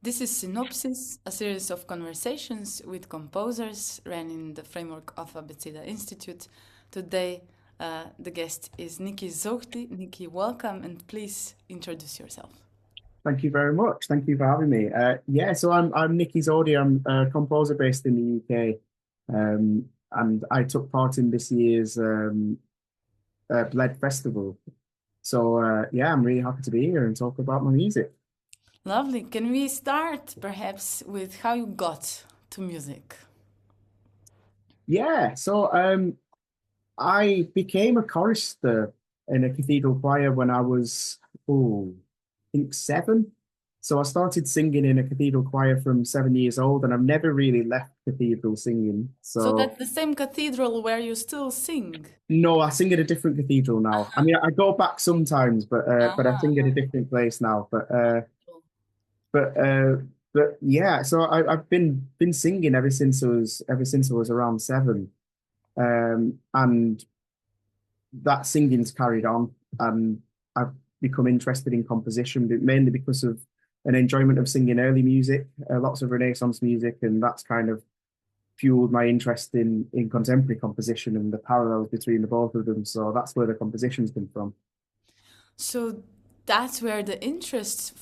This is Synopsis, a series of conversations with composers ran in the framework of Abeceda Institute. Today, the guest is Niki Zohdi. Niki, welcome, and please introduce yourself. Thank you very much. Thank you for having me. So I'm Niki Zohdi. I'm a composer based in the UK, and I took part in this year's Bled Festival. So I'm really happy to be here and talk about my music. Lovely. Can we start perhaps with how you got to music? Yeah, so I became a chorister in a cathedral choir when I was, I think 7. So I started singing in a cathedral choir from 7 years old, and I've never really left cathedral singing. So that's the same cathedral where you still sing? No, I sing at a different cathedral now. I mean, I go back sometimes, but I sing at a different place now. But yeah. So I've been singing ever since I was around 7, and that singing's carried on, and I've become interested in composition, but mainly because of an enjoyment of singing early music, lots of Renaissance music, and that's kind of fueled my interest in contemporary composition and the parallels between the both of them. So that's where the compositions come from. So that's where the interest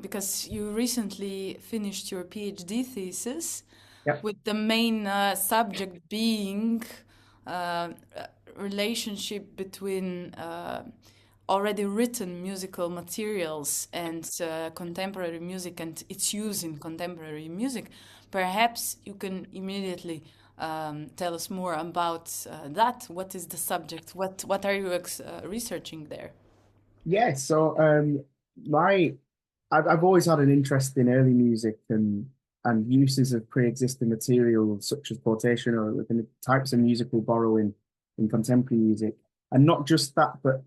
because you recently finished your PhD thesis, Yep. with the main subject being relationship between already written musical materials and contemporary music and its use in contemporary music. Perhaps you can immediately tell us more about that. What is the subject? What are you researching there? Yeah, so I've always had an interest in early music and uses of pre-existing material such as quotation or the types of musical borrowing in contemporary music. And not just that, but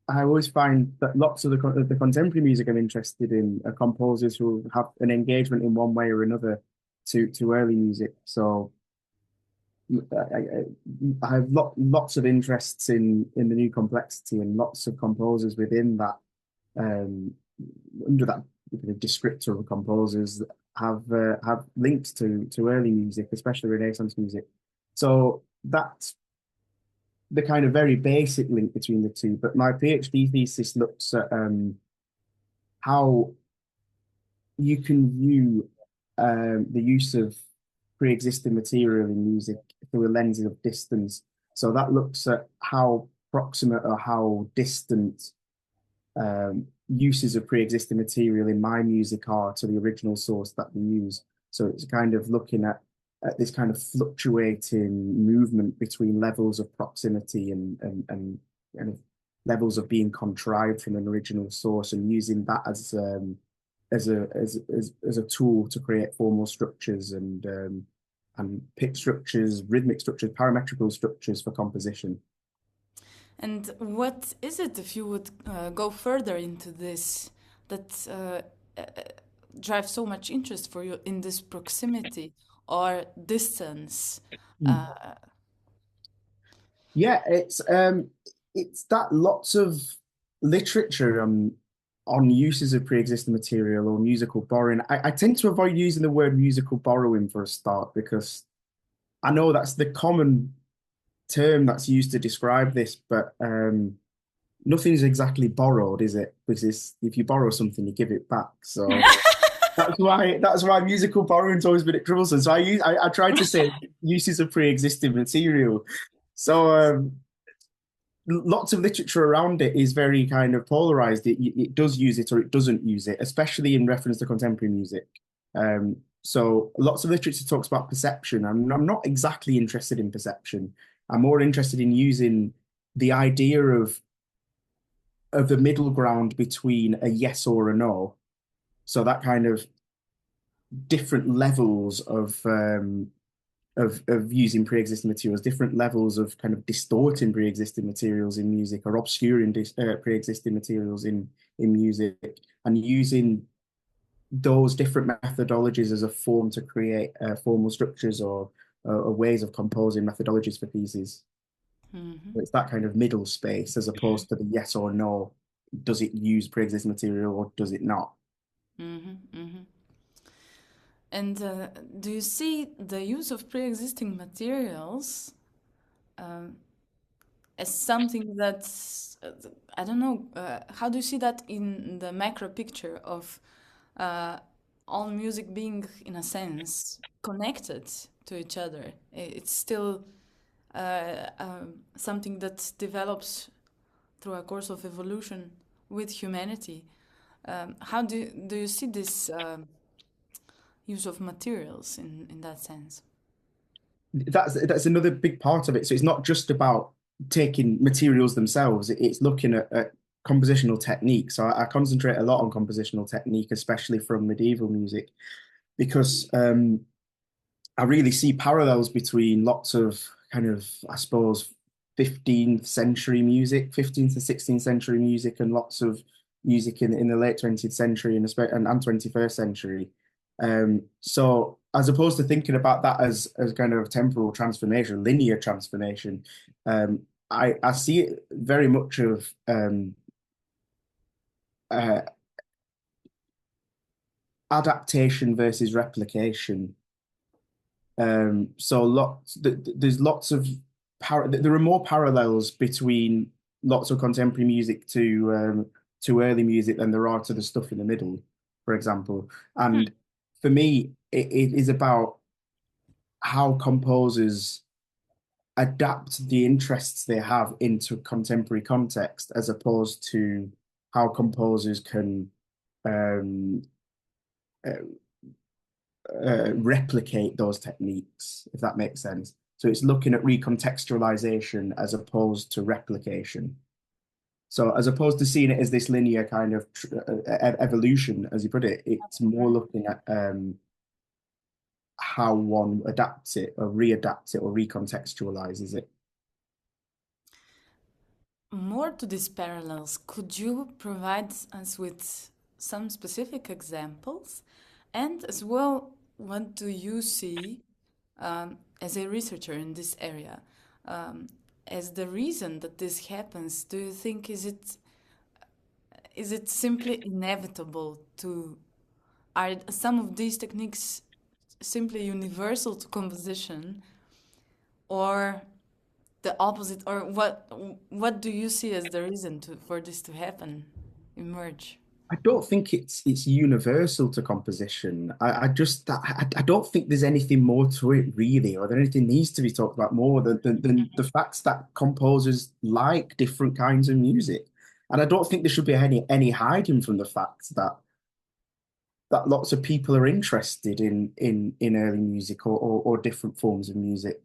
I always find that lots of the contemporary music I'm interested in are composers who have an engagement in one way or another to early music. So I have lots of interests in the new complexity, and lots of composers within that, under that descriptor of composers that have links to early music, especially Renaissance music. So that's the kind of very basic link between the two. But my PhD thesis looks at how you can view the use of pre-existing material in music through a lens of distance. So that looks at how proximate or how distant uses of pre-existing material in my music are to the original source that we use. So it's kind of looking at this kind of fluctuating movement between levels of proximity and kind of levels of being contrived from an original source, and using that as a tool to create formal structures and pick structures, rhythmic structures, parametrical structures for composition. And what is it, if you would go further into this, that drives so much interest for you in this proximity or distance? Yeah, it's that lots of literature on uses of pre-existing material or musical borrowing. I tend to avoid using the word musical borrowing for a start, because I know that's the common term that's used to describe this, but nothing's exactly borrowed, is it? Because if you borrow something, you give it back. So that's why musical borrowing's always been troublesome. So I try to say uses of pre-existing material. So lots of literature around it is very kind of polarized. It does use it or it doesn't use it, especially in reference to contemporary music. So lots of literature talks about perception. I'm not exactly interested in perception. I'm more interested in using the idea of the middle ground between a yes or a no. So that kind of different levels of using pre-existing materials, different levels of kind of distorting pre-existing materials in music or obscuring pre-existing materials in music, and using those different methodologies as a form to create formal structures or ways of composing methodologies for pieces. Mm-hmm. It's that kind of middle space, as opposed to the yes or no. Does it use pre-existing material or does it not? Mm-hmm. Mm-hmm. And do you see the use of pre-existing materials as something that's, I don't know, how do you see that in the macro picture of all music being, in a sense, connected to each other? It's still something that develops through a course of evolution with humanity. How do you see this use of materials in that sense? That's another big part of it. So it's not just about taking materials themselves. It's looking at compositional technique. So I concentrate a lot on compositional technique, especially from medieval music, because I really see parallels between lots of kind of, I suppose, 15th century music, 15th to 16th century music, and lots of music in the late 20th century and 21st century. So as opposed to thinking about that as kind of temporal transformation, linear transformation, I see it very much of adaptation versus replication. So there's lots of there are more parallels between lots of contemporary music to early music than there are to the stuff in the middle, for example. And for me, it is about how composers adapt the interests they have into contemporary context, as opposed to how composers can replicate those techniques, if that makes sense. So it's looking at recontextualization as opposed to replication. So as opposed to seeing it as this linear kind of evolution, as you put it, it's more looking at how one adapts it or readapts it or recontextualizes it. More to these parallels, could you provide us with some specific examples? And as well, what do you see as a researcher in this area? As the reason that this happens, do you think is it simply inevitable to, are some of these techniques simply universal to composition, or the opposite, or what do you see as the reason for this to happen, emerge? I don't think it's universal to composition. I don't think there's anything more to it really, or that anything needs to be talked about more than the facts that composers like different kinds of music. And I don't think there should be any hiding from the fact that lots of people are interested in early music or different forms of music.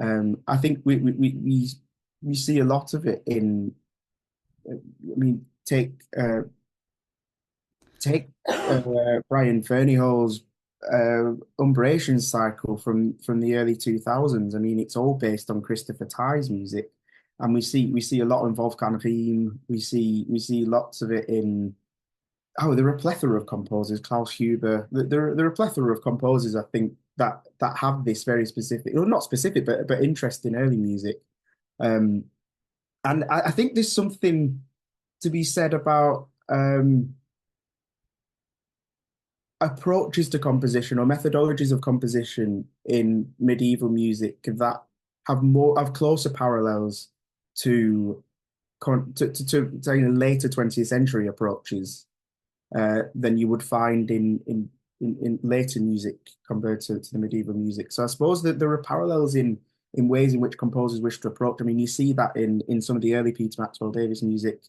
I think we see a lot of it in. I mean, take Brian Ferneyhole's Umbration cycle from the early 2000s. I mean, it's all based on Christopher Tye's music, and we see a lot in Wolfgang Riem. We see lots of it in. Oh, there are a plethora of composers, Klaus Huber. There are a plethora of composers, I think, that have this very specific, or not specific, but interest in early music. And I think there's something to be said about approaches to composition or methodologies of composition in medieval music that have closer parallels to later 20th century approaches than you would find in later music compared to the medieval music. So I suppose that there are parallels in ways in which composers wish to approach. I mean, you see that in some of the early Peter Maxwell Davies music.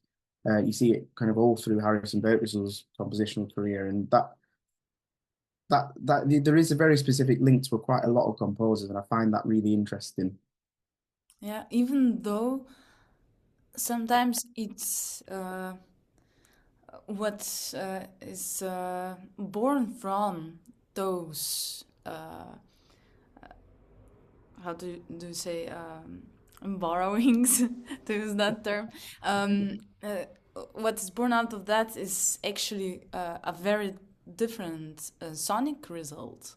You see it kind of all through Harrison Birtwhistle's compositional career, and that there is a very specific link to quite a lot of composers, and I find that really interesting. Yeah, even though sometimes it's what is born from those how do you say borrowings to use that term, what is born out of that is actually a very different sonic result,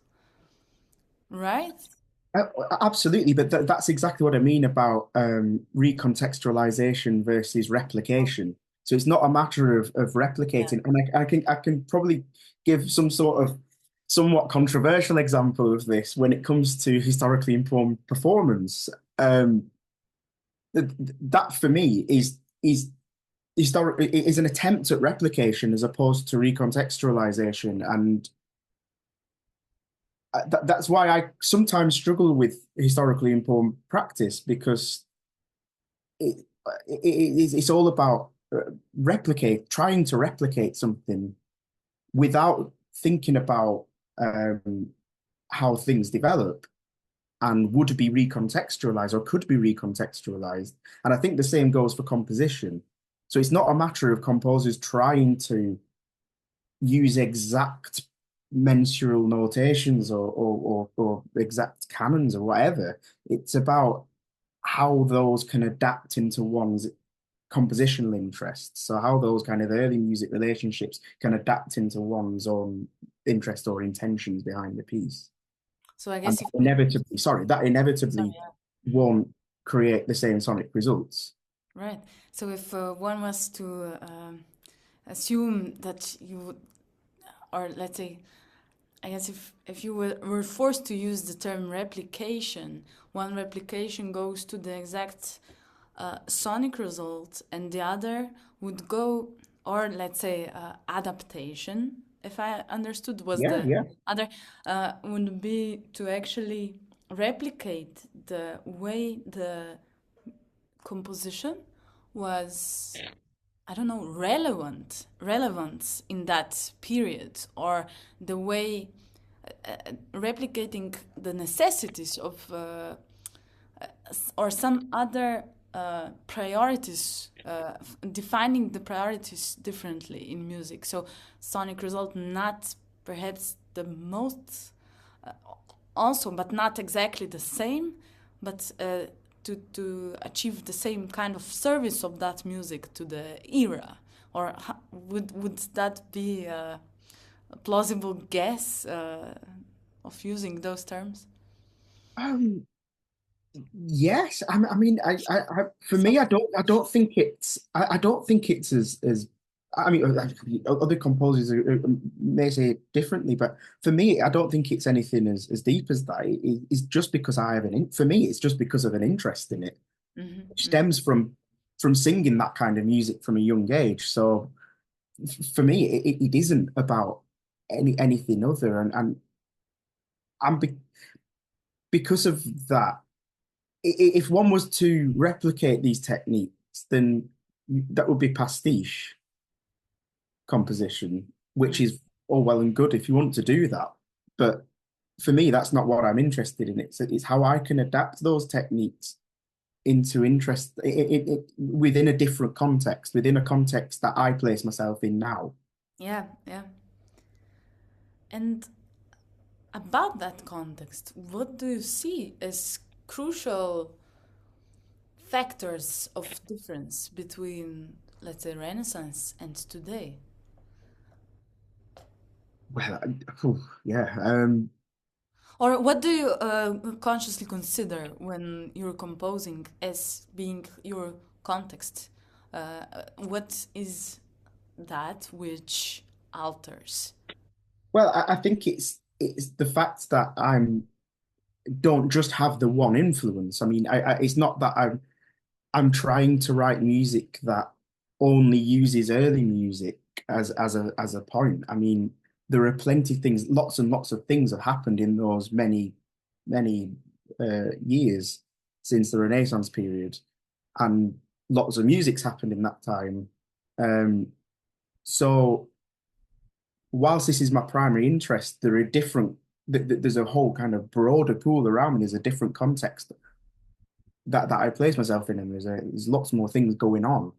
right? Absolutely, but that's exactly what I mean about recontextualization versus replication. So it's not a matter of replicating, and I can probably give some sort of somewhat controversial example of this when it comes to historically informed performance. That for me is an attempt at replication as opposed to recontextualization, and that's why I sometimes struggle with historically informed practice, because it's all about trying to replicate something without thinking about how things develop and would be recontextualized or could be recontextualized. And I think the same goes for composition. So it's not a matter of composers trying to use exact mensural notations or exact canons or whatever. It's about how those can adapt into one's compositional interests. So how those kind of early music relationships can adapt into one's own interest or intentions behind the piece. So I And guess that inevitably won't create the same sonic results. Right. So if one was to assume that you would, or let's say, I guess if you were forced to use the term replication, one replication goes to the exact sonic result, and the other would go, or let's say adaptation, if I understood, was other would be to actually replicate the way the composition was, I don't know, relevant in that period, or the way replicating the necessities of or some other priorities, defining the priorities differently in music. So sonic result not perhaps the most also, but not exactly the same, but to achieve the same kind of service of that music to the era. Or would that be a plausible guess of using those terms? Yes, I mean, for me, I don't think it's as I mean, other composers may say it differently, but for me, I don't think it's anything as deep as that. It's just because I have for me, it's just because of an interest in it. It stems from singing that kind of music from a young age. So for me, it isn't about anything other, and because of that, if one was to replicate these techniques, then that would be pastiche composition, which is all well and good if you want to do that. But for me, that's not what I'm interested in. It's how I can adapt those techniques into interest within a different context, within a context that I place myself in now. Yeah, yeah. And about that context, what do you see as crucial factors of difference between, let's say, Renaissance and today? Well, yeah. Or what do you consciously consider when you're composing as being your context? What is that which alters? Well, I think it's the fact that don't just have the one influence. I mean, it's not that I'm trying to write music that only uses early music as a point. I mean, there are plenty of things, lots and lots of things have happened in those many years since the Renaissance period, and lots of music's happened in that time. So whilst this is my primary interest, there are there's a whole kind of broader pool around me. There's a different context that I place myself in, and there's lots more things going on,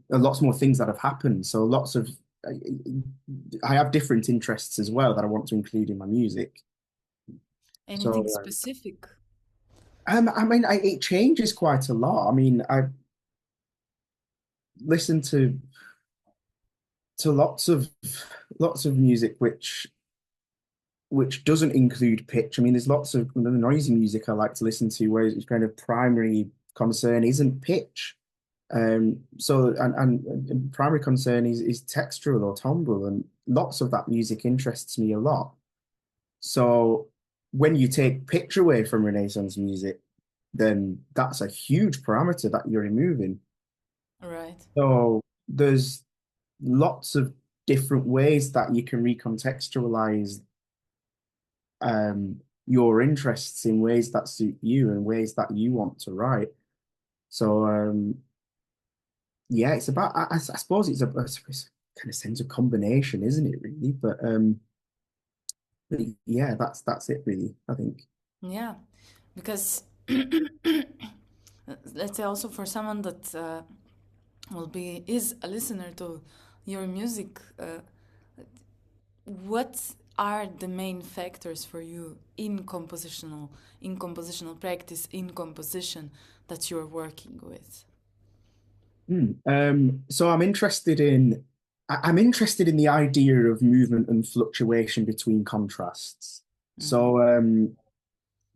lots more things that have happened. So I have different interests as well that I want to include in my music. Anything specific? I mean, it changes quite a lot. I mean, I listen to lots of music which doesn't include pitch. I mean, there's lots of noisy music I like to listen to where its kind of primary concern isn't pitch. So and primary concern is textural or timbral, and lots of that music interests me a lot. So when you take picture away from Renaissance music, then that's a huge parameter that you're removing. Right. So there's lots of different ways that you can recontextualize your interests in ways that suit you and ways that you want to write. So yeah, it's about I suppose it's a kind of sense of combination, isn't it, really? But yeah, that's it really, I think. Yeah, because let's say also for someone that will be is a listener to your music, what are the main factors for you in compositional practice in composition that you're working with? So I'm interested in the idea of movement and fluctuation between contrasts. Mm-hmm. So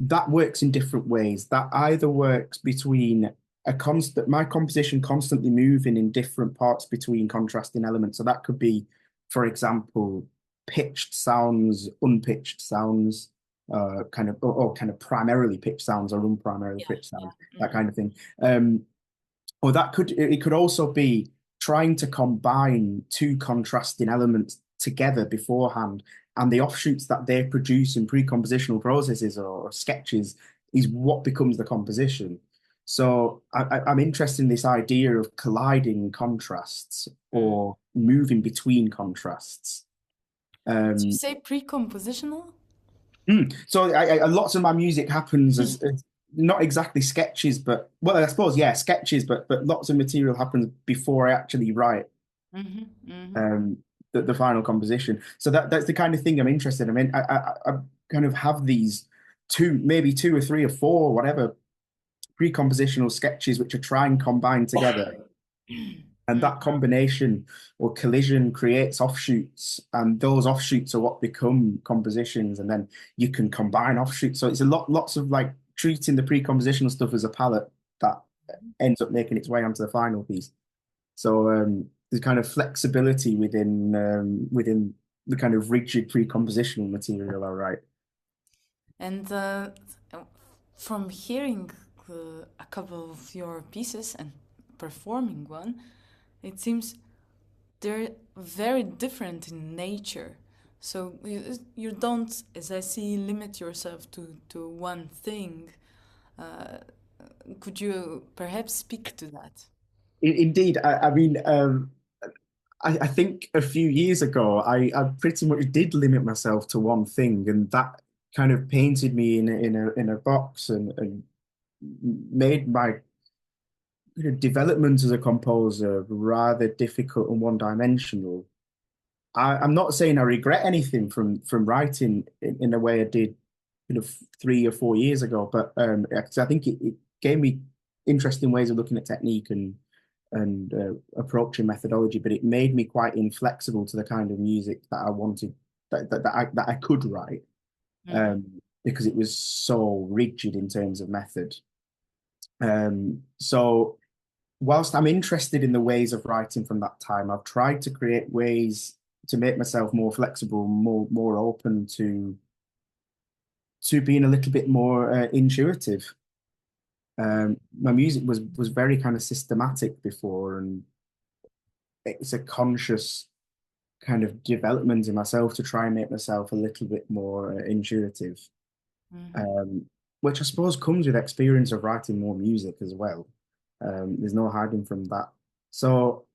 that works in different ways. That either works between a constant my composition constantly moving in different parts between contrasting elements. So that could be, for example, pitched sounds, unpitched sounds, or kind of primarily pitched sounds or unprimarily Yeah, pitched sounds, yeah. that Mm-hmm. kind of thing. Or that could also be trying to combine two contrasting elements together beforehand, and the offshoots that they produce in pre-compositional processes or sketches is what becomes the composition. So I'm interested in this idea of colliding contrasts Mm. or moving between contrasts. Did you Um, say pre-compositional? so lots of my music happens as not exactly sketches, but well, I suppose yeah, sketches, but lots of material happens before I actually write Mm-hmm. Mm-hmm. um, the final composition. So that's the kind of thing I'm interested in. I mean, I kind of have these maybe two or three or four, whatever, pre-compositional sketches which I try and combine together. And Mm. that combination or collision creates offshoots, and those offshoots are what become compositions, and then you can combine offshoots. So it's lots of like treating the pre-compositional stuff as a palette that ends up making its way onto the final piece. So there's kind of flexibility within the kind of rigid pre-compositional material, all right. And from hearing a couple of your pieces and performing one, it seems they're very different in nature. So you don't, as I see, limit yourself to one thing. Uh, could you perhaps speak to that? Indeed, I mean, I think a few years ago, I pretty much did limit myself to one thing, and that kind of painted me in a box and made my development as a composer rather difficult and one-dimensional. I'm not saying I regret anything from writing in the way I did, 3 or 4 years ago, but 'cause I think it gave me interesting ways of looking at technique and approaching methodology, but it made me quite inflexible to the kind of music that I wanted that I could write, Mm-hmm. because it was so rigid in terms of method. So whilst I'm interested in the ways of writing from that time, I've tried to create ways to make myself more flexible, more open to being a little bit more intuitive. My music was very kind of systematic before, and it's a conscious kind of development in myself to try and make myself a little bit more intuitive, Mm-hmm. um, which I suppose comes with experience of writing more music as well. There's no hiding from that. So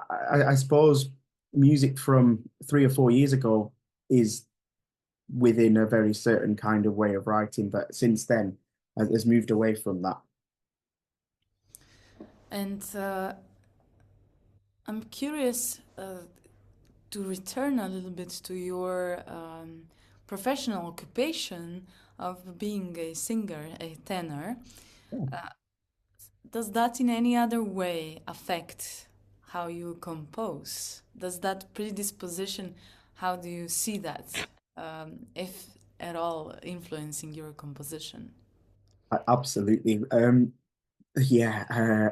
I suppose music from 3 or 4 years ago is within a very certain kind of way of writing, but since then has moved away from that. And I'm curious to return a little bit to your professional occupation of being a singer, a tenor. Does that in any other way affect how you compose? Does that predisposition, how do you see that, if at all, influencing your composition? Absolutely. Yeah.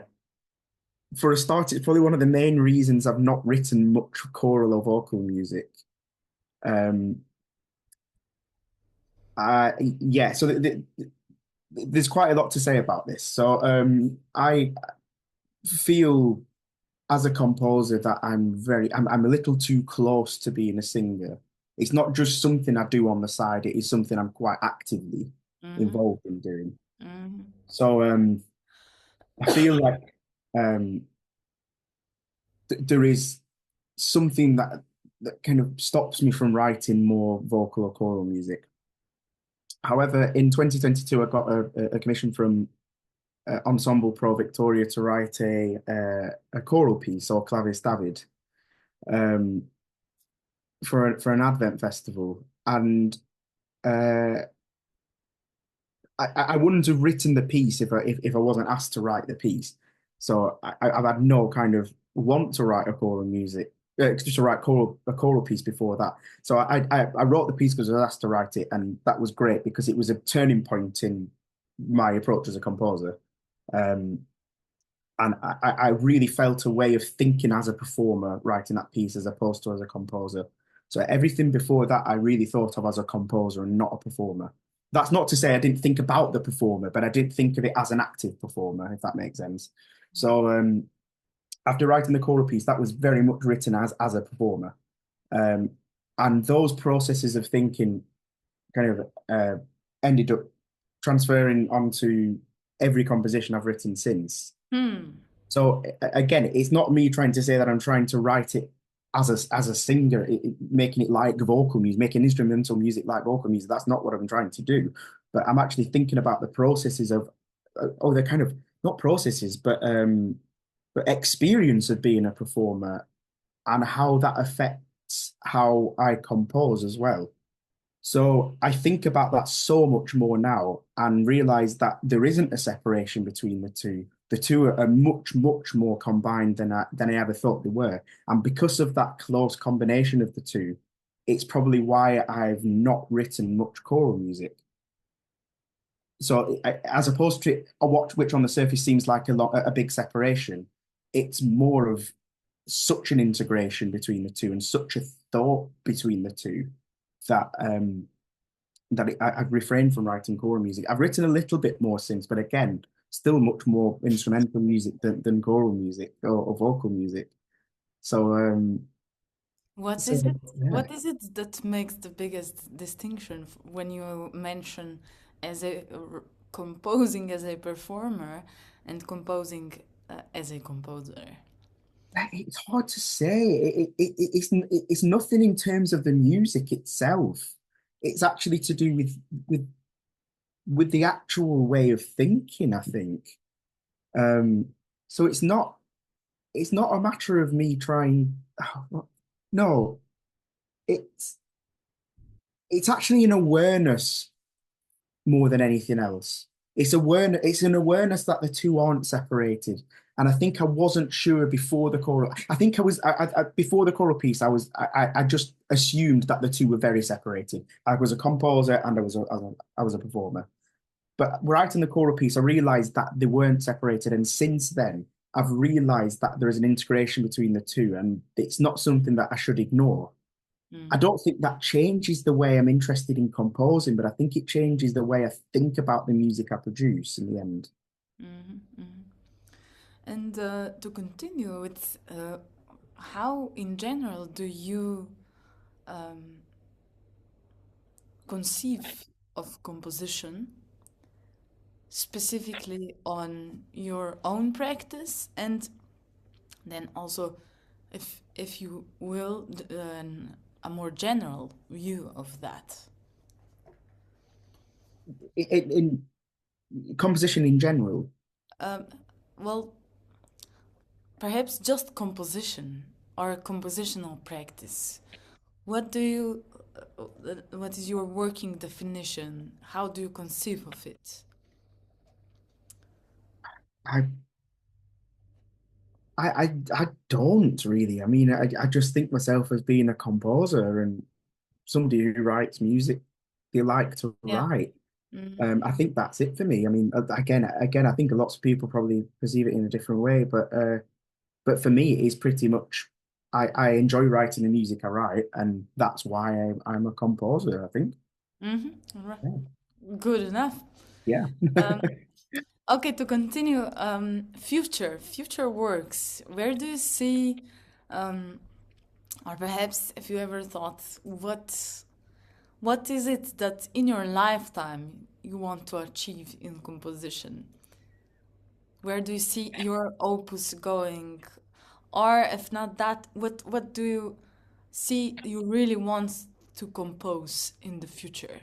for a start, it's probably one of the main reasons I've not written much choral or vocal music. Um, yeah, so there's quite a lot to say about this. So I feel as a composer that I'm a little too close to being a singer. It's not just something I do on the side, it is something I'm quite actively Mm-hmm. involved in doing. Mm-hmm. So I feel like um, th there is something that kind of stops me from writing more vocal or choral music. However, in 2022, I got a commission from Ensemble Pro Victoria to write a choral piece or Clavis David um, for an Advent festival, and uh, I wouldn't have written the piece if I wasn't asked to write the piece. So I've had no kind of want to write a choral music, just to write a choral piece before that. So I wrote the piece because I was asked to write it, and that was great because it was a turning point in my approach as a composer. Um, and I really felt a way of thinking as a performer writing that piece as opposed to as a composer. So everything before that I really thought of as a composer and not a performer. That's not to say I didn't think about the performer, but I did think of it as an active performer, if that makes sense. So after writing the choral piece, that was very much written as a performer. Um, and those processes of thinking kind of ended up transferring onto every composition I've written since. Hmm. So again, it's not me trying to say that I'm trying to write it as a singer, making it like vocal music, making instrumental music like vocal music. That's not what I'm trying to do. But I'm actually thinking about the processes of, oh, they're kind of not processes, but experience of being a performer and how that affects how I compose as well. So I think about that so much more now and realize that there isn't a separation between the two. The two are much, much more combined than I ever thought they were. And because of that close combination of the two, it's probably why I've not written much choral music. So as opposed to a watch which on the surface seems like a big separation, it's more of such an integration between the two and such a thought between the two that I've refrained from writing choral music. I've written a little bit more since, but again, still much more instrumental music than choral music or vocal music. So, What so is it? yeah. What is it that makes the biggest distinction when you mention as a composing as a performer and composing as a composer? It's hard to say. It's nothing in terms of the music itself. It's actually to do with with the actual way of thinking, I think. Um, so it's not a matter of me trying. No, it's it's actually an awareness more than anything else. It's an awareness that the two aren't separated. And I think I wasn't sure before the choral. I think before the choral piece. I just assumed that the two were very separated. I was a composer and I was a performer. But writing the choral piece, I realized that they weren't separated. And since then, I've realized that there is an integration between the two, and it's not something that I should ignore. I Mm-hmm. don't think that changes the way I'm interested in composing, but I think it changes the way I think about the music I produce in the end. Mm-hmm. Mm-hmm. And to continue with how, in general, do you um, conceive of composition, specifically on your own practice, and then also, if you will, a more general view of that? In composition in general, Um, well, perhaps just composition or compositional practice. What do you, what is your working definition? How do you conceive of it? I I don't really. I mean, I just think myself as being a composer and somebody who writes music they like to Yeah. write. Mm-hmm. I think that's it for me. I mean, again, I think lots of people probably perceive it in a different way, but but for me, it is pretty much I enjoy writing the music I write, and that's why I'm a composer, I think. Right. Yeah. Good enough. Yeah. Um, okay, to continue, future works. Where do you see, um, or perhaps if you ever thought, what is it that in your lifetime you want to achieve in composition? Where do you see your opus going? Or if not that, what do you see you really want to compose in the future?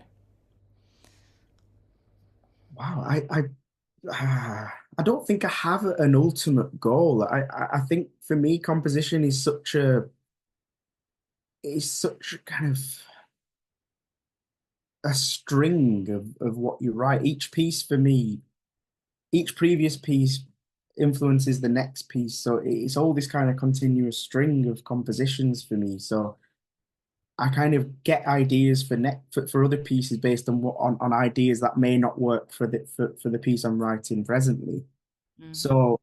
Wow, I don't think I have an ultimate goal. I think for me, composition is such a kind of a string of what you write. Each piece for me, each previous piece influences the next piece. So it's all this kind of continuous string of compositions for me. So I kind of get ideas for other pieces based on on ideas that may not work for the piece I'm writing presently. Mm-hmm. So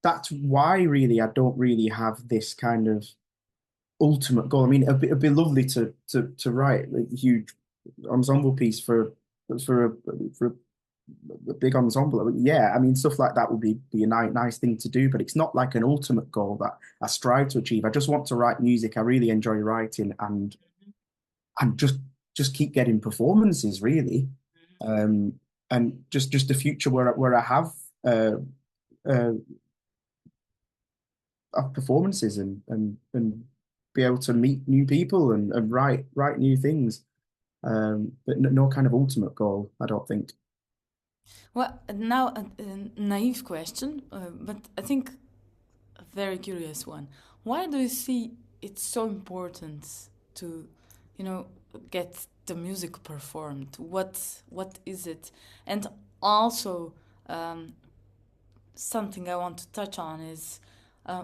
that's why really I don't really have this kind of ultimate goal. I mean, it'd be lovely to write a huge ensemble piece for a for a big ensemble. Yeah, I mean, stuff like that would be a nice thing to do, but it's not like an ultimate goal that I strive to achieve. I just want to write music I really enjoy writing, and just keep getting performances really, um, and just a future where I uh, uh, have performances and be able to meet new people and write new things. But no kind of ultimate goal, I don't think. Well, now a naive question, but I think a very curious one. Why do you see it's so important to, you know, get the music performed? What is it? And also, um, something I want to touch on is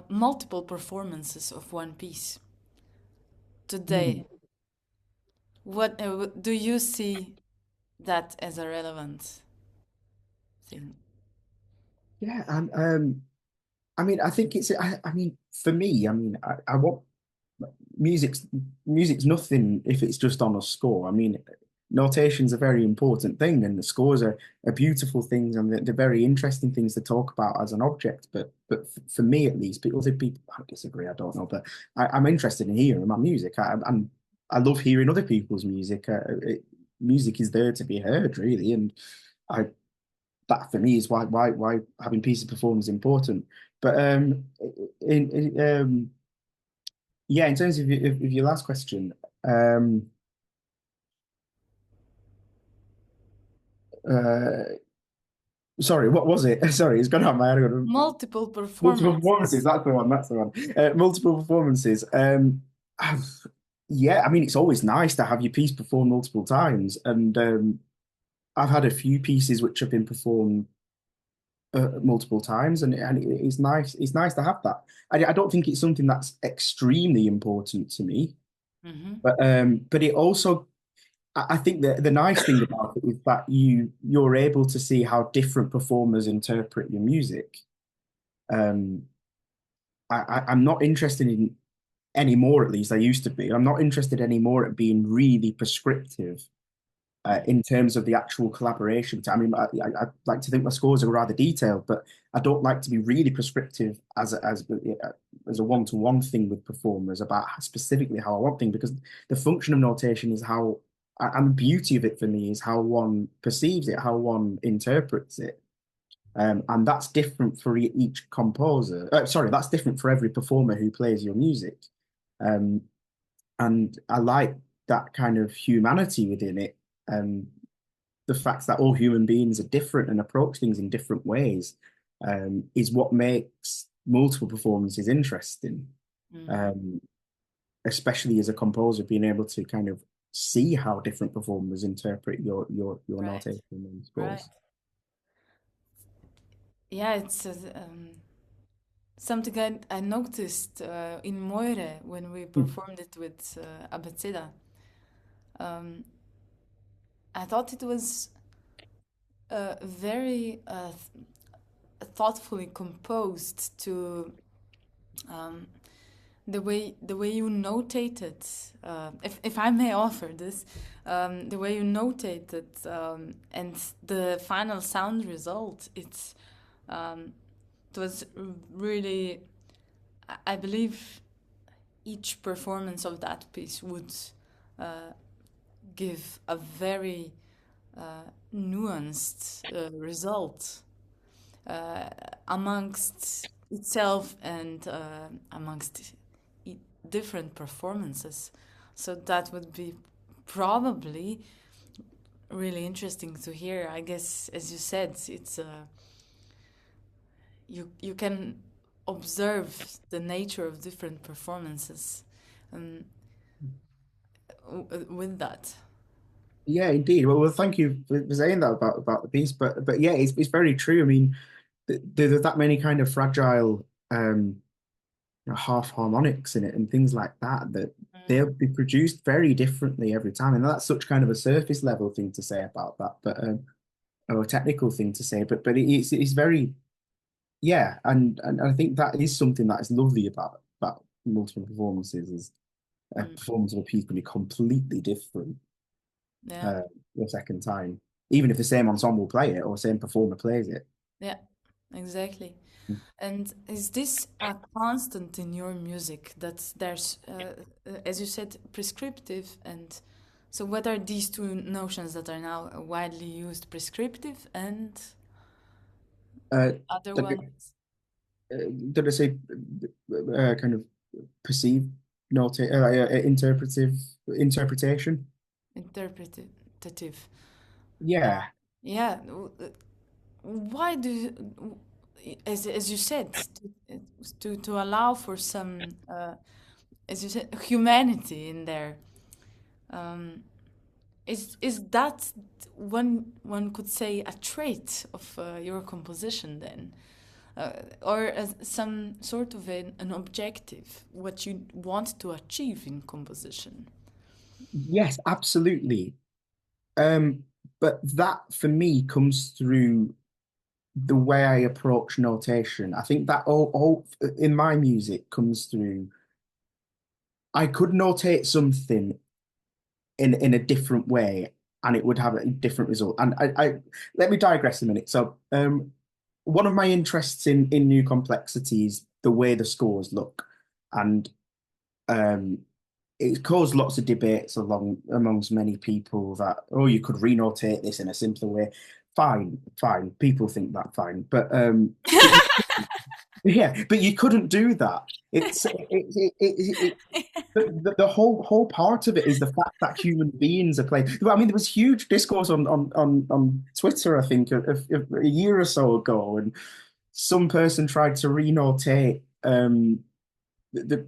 multiple performances of one piece. Hmm. Today, what do you see that as a relevant thing? Yeah, and I mean, I think I mean, for me, I mean, I want music's music's nothing if it's just on a score. I mean, notation's a very important thing, and the scores are beautiful things, and they're very interesting things to talk about as an object. For me, at least, other people might disagree. I don't know, but I'm interested in hearing my music. I love hearing other people's music. Music is there to be heard, really, and I that for me is why having pieces performed is important. But in yeah, in terms of your last question, um, uh, sorry, what was it? Sorry, it's gone out of my head. Multiple Multiple performances. performances. That's the one. That's the one. Multiple performances. I've- yeah, I mean, it's always nice to have your piece performed multiple times, and I've had a few pieces which have been performed multiple times, and it's nice. It's nice to have that. I don't think it's something that's extremely important to me, Mm-hmm. but it also I think that the nice thing about it is that you're able to see how different performers interpret your music. Um, I'm not interested in anymore, at least I used to be. I'm not interested anymore at being really prescriptive in terms of the actual collaboration. I mean, I like to think my scores are rather detailed, but I don't like to be really prescriptive as a one-to-one thing with performers about specifically how I want things, because the function of notation is how, and the beauty of it for me is how one perceives it, how one interprets it. And that's different for each composer. Sorry, that's different for every performer who plays your music. Um, and I like that kind of humanity within it. Um, the fact that all human beings are different and approach things in different ways is what makes multiple performances interesting. Mm-hmm. Um, Especially as a composer, being able to kind of see how different performers interpret your Right, notation and right. scores. Yeah, it's something I noticed in Moire when we Hmm. performed it with abeceda. Um, I thought it was very thoughtfully composed to the way you notated, if I may offer this, the way you notated and the final sound result, it was really, I believe each performance of that piece would give a very nuanced result amongst itself and amongst different performances. So that would be probably really interesting to hear. I guess, as you said, it's you can observe the nature of different performances with that. Yeah, indeed. Well, thank you for saying that about the piece. But yeah, it's very true. I mean, there's that many kind of fragile half harmonics in it and things like that they'll be produced very differently every time. And that's such kind of a surface level thing to say about that, but or a technical thing to say. But it's very and I think that is something that is lovely about multiple performances is a performance of a piece can be completely different the second time, even if the same ensemble play it or same performer plays it. Yeah, exactly. And is this a constant in your music that there's, as you said, prescriptive? And so what are these two notions that are now widely used, prescriptive and other ones? Did I say kind of perceived interpretation? Interpretative. Yeah. Yeah. Why do, as you said, to allow for some, as you said, humanity in there? Is that one could say a trait of your composition then, or as some sort of an objective, what you want to achieve in composition? Yes, absolutely. But that for me comes through the way I approach notation. I think that all in my music comes through. I could notate something in a different way and it would have a different result. And I let me digress a minute. So one of my interests in new complexities, the way the scores look. And it caused lots of debates amongst many people that, oh, you could renotate this in a simpler way. Fine. People think that fine. But yeah, but you couldn't do that. The whole part of it is the fact that human beings are playing. I mean, there was huge discourse on Twitter, I think, a year or so ago, and some person tried to renotate the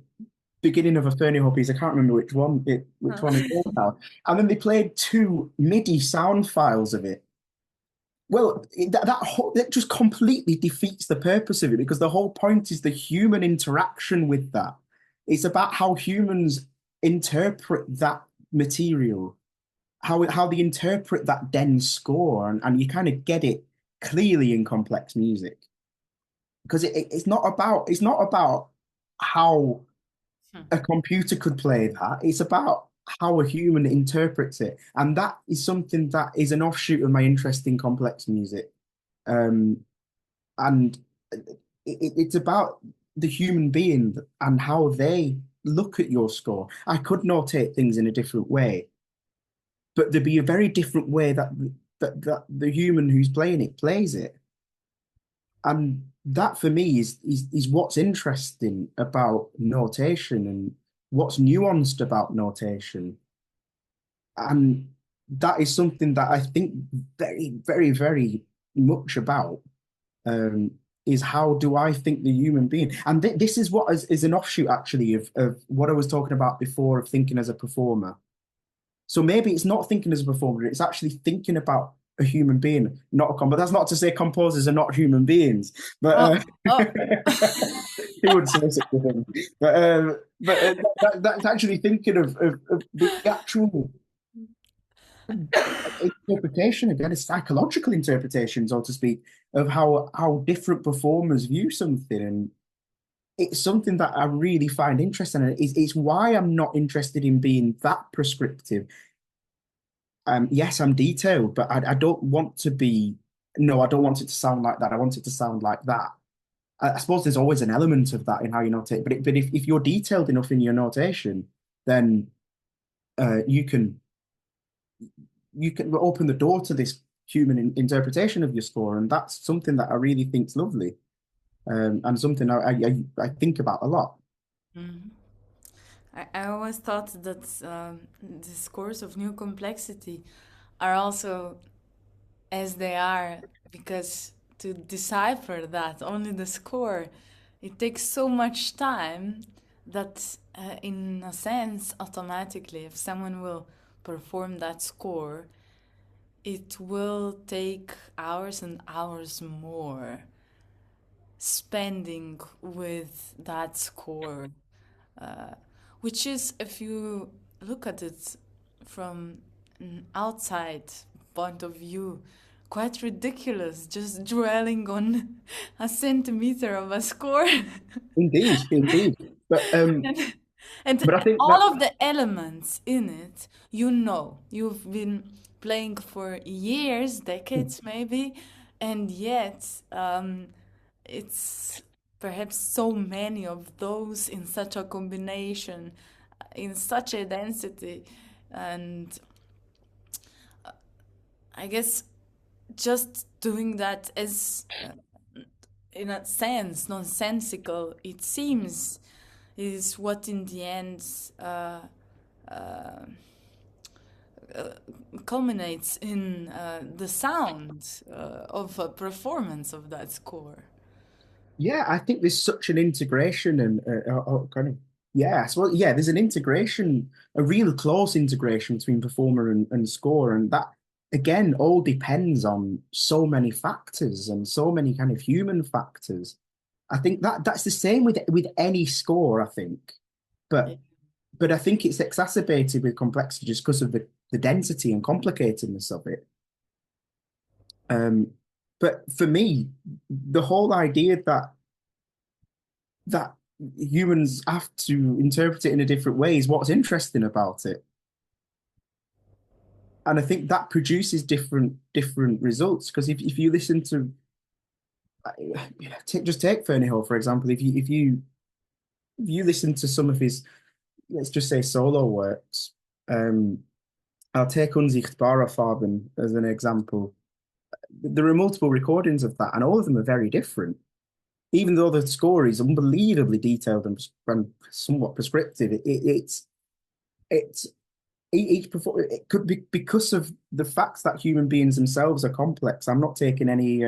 beginning of a Fernie Hope piece. I can't remember which one it was now. And then they played two MIDI sound files of it. Well, that just completely defeats the purpose of it because the whole point is the human interaction with that. It's about how humans interpret that material, how they interpret that dense score, and you kind of get it clearly in complex music because it's not about how a computer could play that. It's about how a human interprets it. And that is something that is an offshoot of my interest in complex music. And it's about the human being and how they look at your score. I could notate things in a different way, but there'd be a very different way that the human who's playing it plays it. And that for me is what's interesting about notation and what's nuanced about notation. And that is something that I think very, very, very much about is how do I think the human being? And this is what is an offshoot actually of what I was talking about before of thinking as a performer. So maybe it's not thinking as a performer, it's actually thinking about a human being, not a but that's not to say composers are not human beings. But he would say such a thing. But that's actually thinking of the actual interpretation again, a psychological interpretation, so to speak, of how different performers view something, and it's something that I really find interesting, and it's why I'm not interested in being that prescriptive. Yes, I'm detailed, but I don't want to be. No, I don't want it to sound like that. I want it to sound like that. I suppose there's always an element of that in how you notate, but if you're detailed enough in your notation, then you can open the door to this human interpretation of your score, and that's something that I really think's lovely, and something I think about a lot. Mm-hmm. I always thought that the scores of new complexity are also as they are because to decipher that, only the score, it takes so much time that, in a sense, automatically, if someone will perform that score, it will take hours and hours more spending with that score, which is, if you look at it from an outside point of view, quite ridiculous, just dwelling on a centimeter of a score. Indeed, indeed. But And but I think that all of the elements in it, you've been playing for years, decades maybe, and yet it's perhaps so many of those in such a combination, in such a density, and I guess just doing that as, in a sense, nonsensical, it seems, is what in the end uh, culminates in the sound of a performance of that score. yeah, I think there's such an integration and kind of yeah, well, yeah, there's an integration, a real close integration between performer and score, and that again all depends on so many factors and so many kind of human factors. I think that's the same with any score, I think, Yeah. but I think it's exacerbated with complexity just because of the density and complicatedness of it. Um, but for me, the whole idea that humans have to interpret it in a different way is what's interesting about it. And I think that produces different results. Because if you listen to just take Fernie Hill, for example, if you listen to some of his, let's just say, solo works, I'll take Unsichtbare Farben as an example. There are multiple recordings of that, and all of them are very different. Even though the score is unbelievably detailed and somewhat prescriptive, it's it could be because of the fact that human beings themselves are complex. I'm not taking any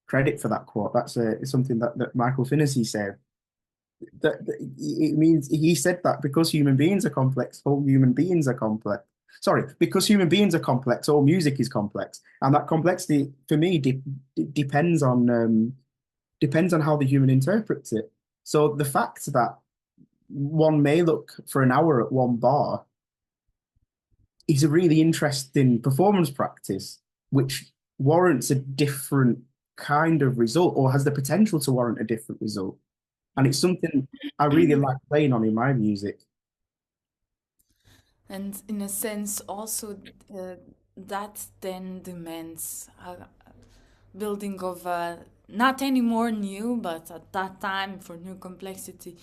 credit for that quote. That's something that Michael Finney said. That it means he said that because human beings are complex, all human beings are complex. Sorry, because human beings are complex, all music is complex, and that complexity for me depends on how the human interprets it. So the fact that one may look for an hour at one bar is a really interesting performance practice, which warrants a different kind of result or has the potential to warrant a different result. And it's something I really like playing on in my music. And in a sense, also, that then demands a building of not anymore new, but at that time for new complexity,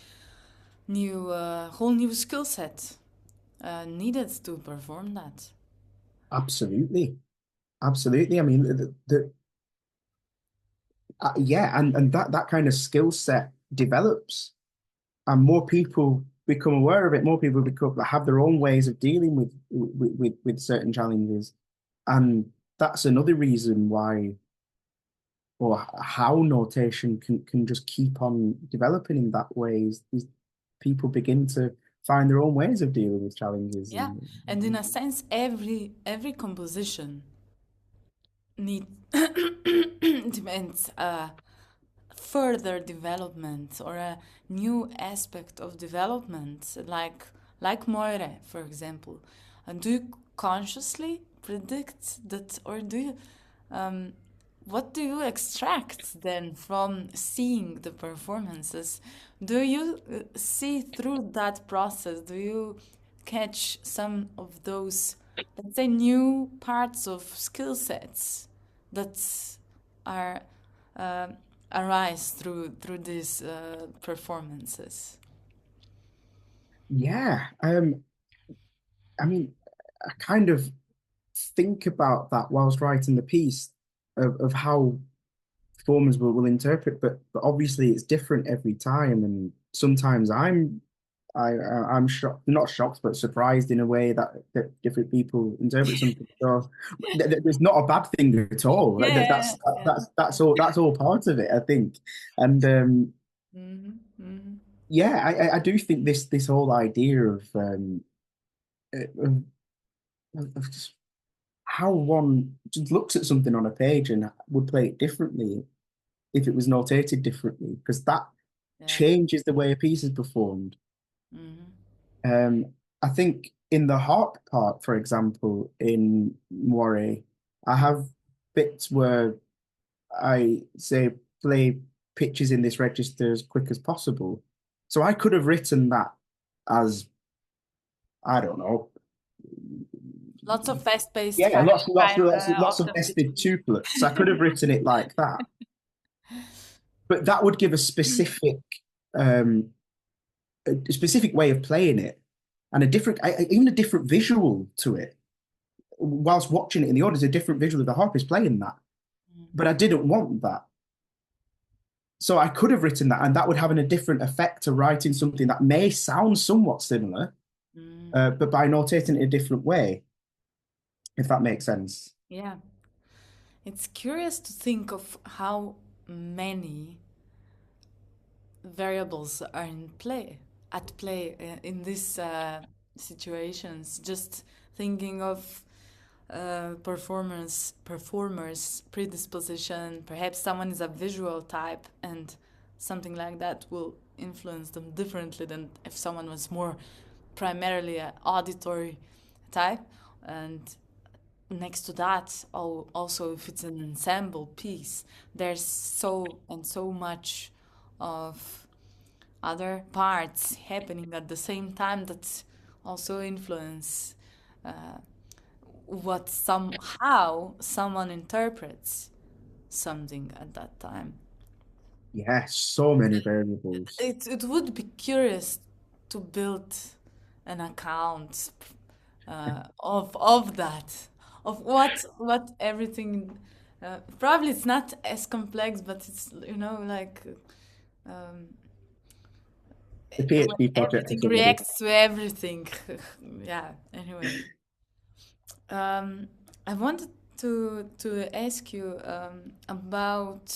whole new skill set needed to perform that. Absolutely. Absolutely. I mean, yeah, and that kind of skill set develops, and more people become aware of it. More people have their own ways of dealing with certain challenges, and that's another reason why or how notation can just keep on developing in that way. Is people begin to find their own ways of dealing with challenges. Yeah, and in a sense, every composition need demands further development or a new aspect of development, like Moire, for example. And do you consciously predict that, or do you, what do you extract then from seeing the performances? Do you see through that process? Do you catch some of those, let's say, new parts of skill sets that are arise through these performances? Yeah. I mean, I kind of think about that whilst writing the piece of how performers will interpret, but obviously it's different every time, and sometimes I'm shocked, not shocked, but surprised in a way that different people interpret something. So there's not a bad thing at all. Like, Yeah, yeah, yeah. that's all part of it, I think. And Mm-hmm, mm-hmm. yeah, I do think this whole idea of, of just how one just looks at something on a page and would play it differently if it was notated differently, because that Yeah. changes the way a piece is performed. Mm-hmm. Um, I think in the harp part, for example, in Moire, I have bits where I say play pitches in this register as quick as possible. So I could have written that as, I don't know, Lots of fast-paced yeah, kind lots of octave nested tuplets. I could have written it like that, but that would give um, a specific way of playing it and a different, even a different visual to it. Whilst watching it in the audience, a different visual of the harpist playing that. But I didn't want that. So I could have written that, and that would have a different effect to writing something that may sound somewhat similar, but by notating it a different way, if that makes sense. Yeah. It's curious to think of how many variables are at play in these situations. Just thinking of performers predisposition. Perhaps someone is a visual type, and something like that will influence them differently than if someone was more primarily an auditory type. And next to that, also if it's an ensemble piece, there's so much of other parts happening at the same time that also influence what somehow someone interprets something at that time. Yes, so many variables. It would be curious to build an account of that, of what everything. Probably it's not as complex, but it's like um, The when PhD project or everything something. reacts to everything. Yeah. Anyway, I wanted to ask you about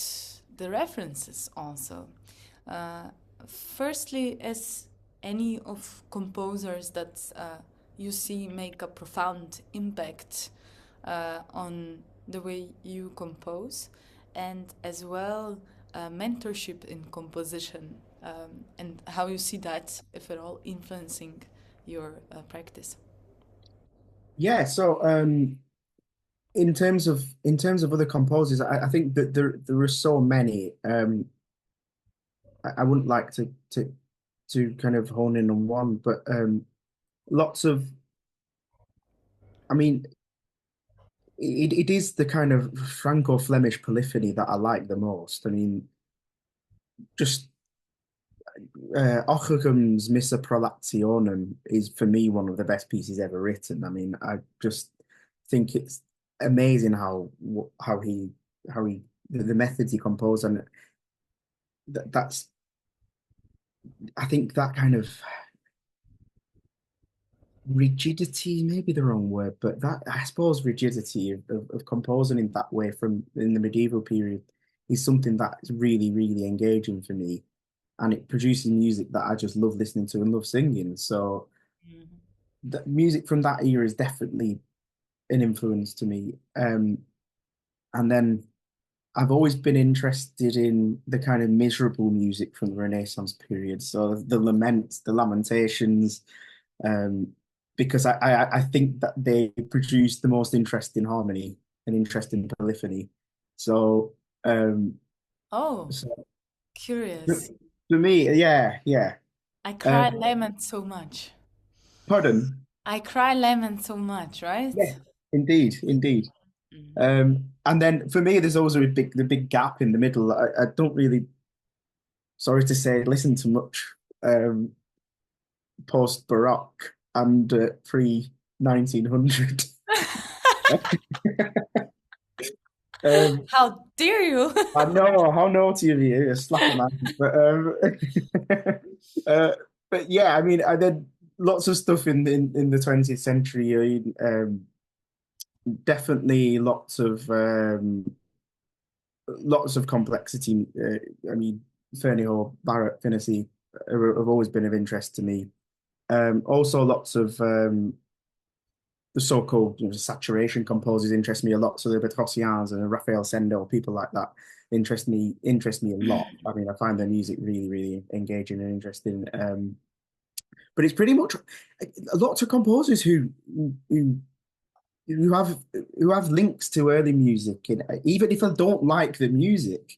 the references also. Uh, Firstly, as any of composers that you see make a profound impact on the way you compose, and as well mentorship in composition, and how you see that, if at all, influencing your practice. Yeah, so in terms of other composers, I think that there are so many. I wouldn't like to kind of hone in on one, but lots of, I mean, it is the kind of Franco-Flemish polyphony that I like the most. I mean, just Ockegham's Missa Prolationem is for me one of the best pieces ever written. I mean, I just think it's amazing how he how he the methods he composed, and that's, I think that kind of rigidity, maybe the wrong word, but that, I suppose, rigidity of composing in that way from in the medieval period is something that is really, really engaging for me. And it produces music that I just love listening to and love singing. So the music from that era is definitely an influence to me. And then I've always been interested in the kind of miserable music from the Renaissance period. So the laments, the lamentations, um, because I think that they produce the most interesting harmony and interesting polyphony. So, Oh, so curious. for me, yeah, yeah. I Uh, cry lemon so much. Pardon? I cry lemon so much, right? Yeah, indeed, indeed. Mm. And then for me, there's also the big gap in the middle. I don't really, sorry to say, listen to much um, post Baroque and pre 1900. Um, How dare you? I know how naughty of you, a slap of man. Uh, but yeah, I mean, I did lots of stuff in the 20th century. Definitely lots of complexity. I mean, Fernie Hall, Barrett, Finney have always been of interest to me. Also, lots of the so-called saturation composers interest me a lot. So the Petrosians and Raphael Sendo, people like that interest me a lot. I mean, I find their music really, really engaging and interesting. But it's pretty much lots of composers who who have links to early music, and even if I don't like the music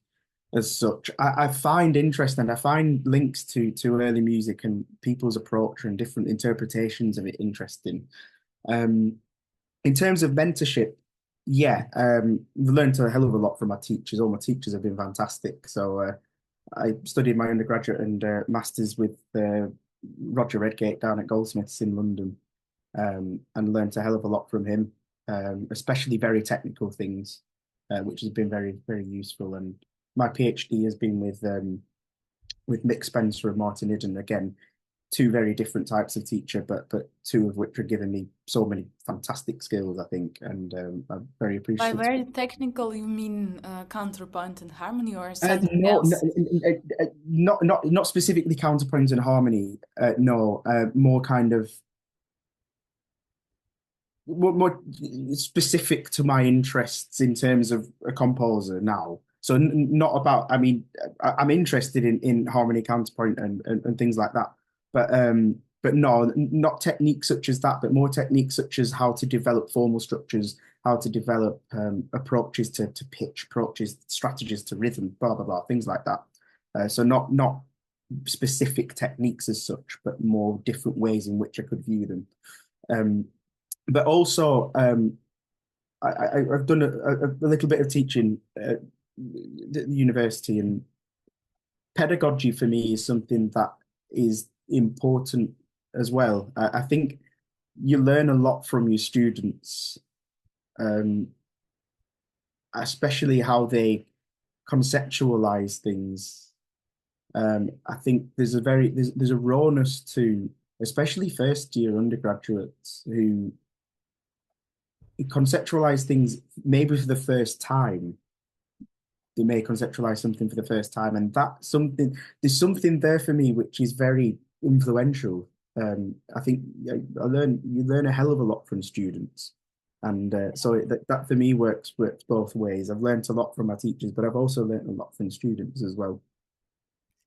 as such, I find interest and I find links to early music and people's approach and different interpretations of it interesting. Um, in terms of mentorship, yeah, I've learned a hell of a lot from my teachers. All my teachers have been fantastic. So I studied my undergraduate and masters with Roger Redgate down at Goldsmiths in London, and learned a hell of a lot from him, especially very technical things, which has been very, very useful. And my PhD has been with Mick Spencer and Martin Iddon, again, two very different types of teacher, but two of which are giving me so many fantastic skills, I think, and I'm very By appreciative. very technical, you mean counterpoint and harmony or something No, no, else? not specifically counterpoint and harmony. No, more kind of more specific to my interests in terms of a composer now. So not about. I mean, I'm interested in harmony, counterpoint, and things like that. But no, not techniques such as that, but more techniques such as how to develop formal structures, how to develop approaches to pitch, approaches, strategies to rhythm, blah blah blah, things like that. So not specific techniques as such, but more different ways in which I could view them. Um, but also, I've done a little bit of teaching at the university, and pedagogy for me is something that is important as well. I think you learn a lot from your students, um, especially how they conceptualize things. I think there's a rawness to, especially first year undergraduates who conceptualize things maybe for the first time. They may conceptualize something for the first time, and there's something there for me which is very influential. I think you learn a hell of a lot from students, and so that for me works both ways. I've learned a lot from my teachers, but I've also learned a lot from students as well.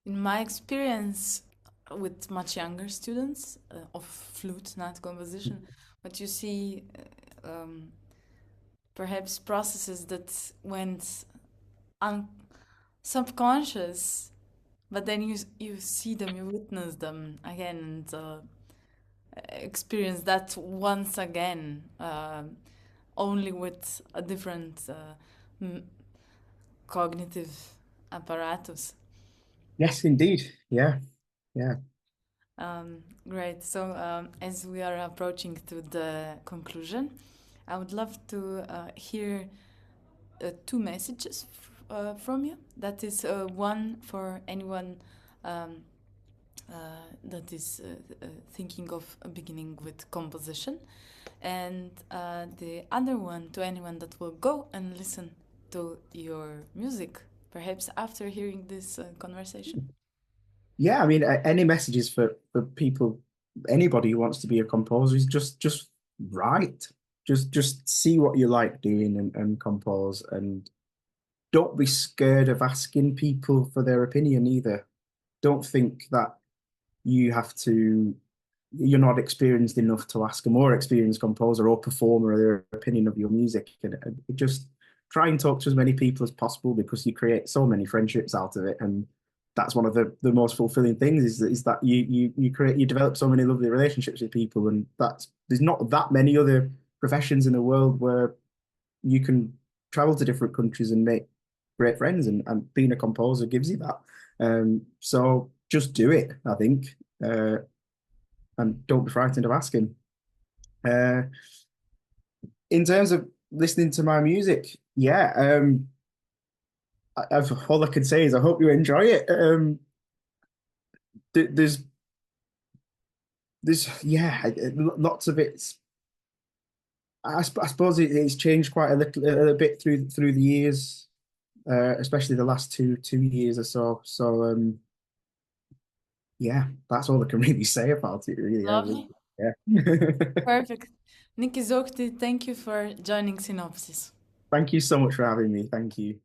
In my experience with much younger students of flute, not composition, but you see perhaps processes that went subconscious, but then you see them, you witness them again, and experience that once again, only with a different cognitive apparatus. Yes, indeed. Yeah, yeah. Great. So, as we are approaching to the conclusion, I would love to hear two messages from you. That is one for anyone um, that is thinking of beginning with composition, and the other one to anyone that will go and listen to your music, perhaps after hearing this conversation. Yeah, I mean, any messages for people, anybody who wants to be a composer is just write. Just see what you like doing and compose, and don't be scared of asking people for their opinion either. Don't think that you have to. you're not experienced enough to ask a more experienced composer or performer their opinion of your music. And just try and talk to as many people as possible, because you create so many friendships out of it. And that's one of the most fulfilling things, is that you develop so many lovely relationships with people. And there's not that many other professions in the world where you can travel to different countries and make great friends, and being a composer gives you that. So just do it, I think. And don't be frightened of asking. Uh, in terms of listening to my music, yeah, all I can say is I hope you enjoy it. There's yeah, lots of it. I suppose it's changed quite a bit through the years, especially the last two years or so. So yeah, that's all I can really say about it, really. Lovely. Yeah. Perfect. Niki Zohdi, thank you for joining Synopsis. Thank you so much for having me. Thank you.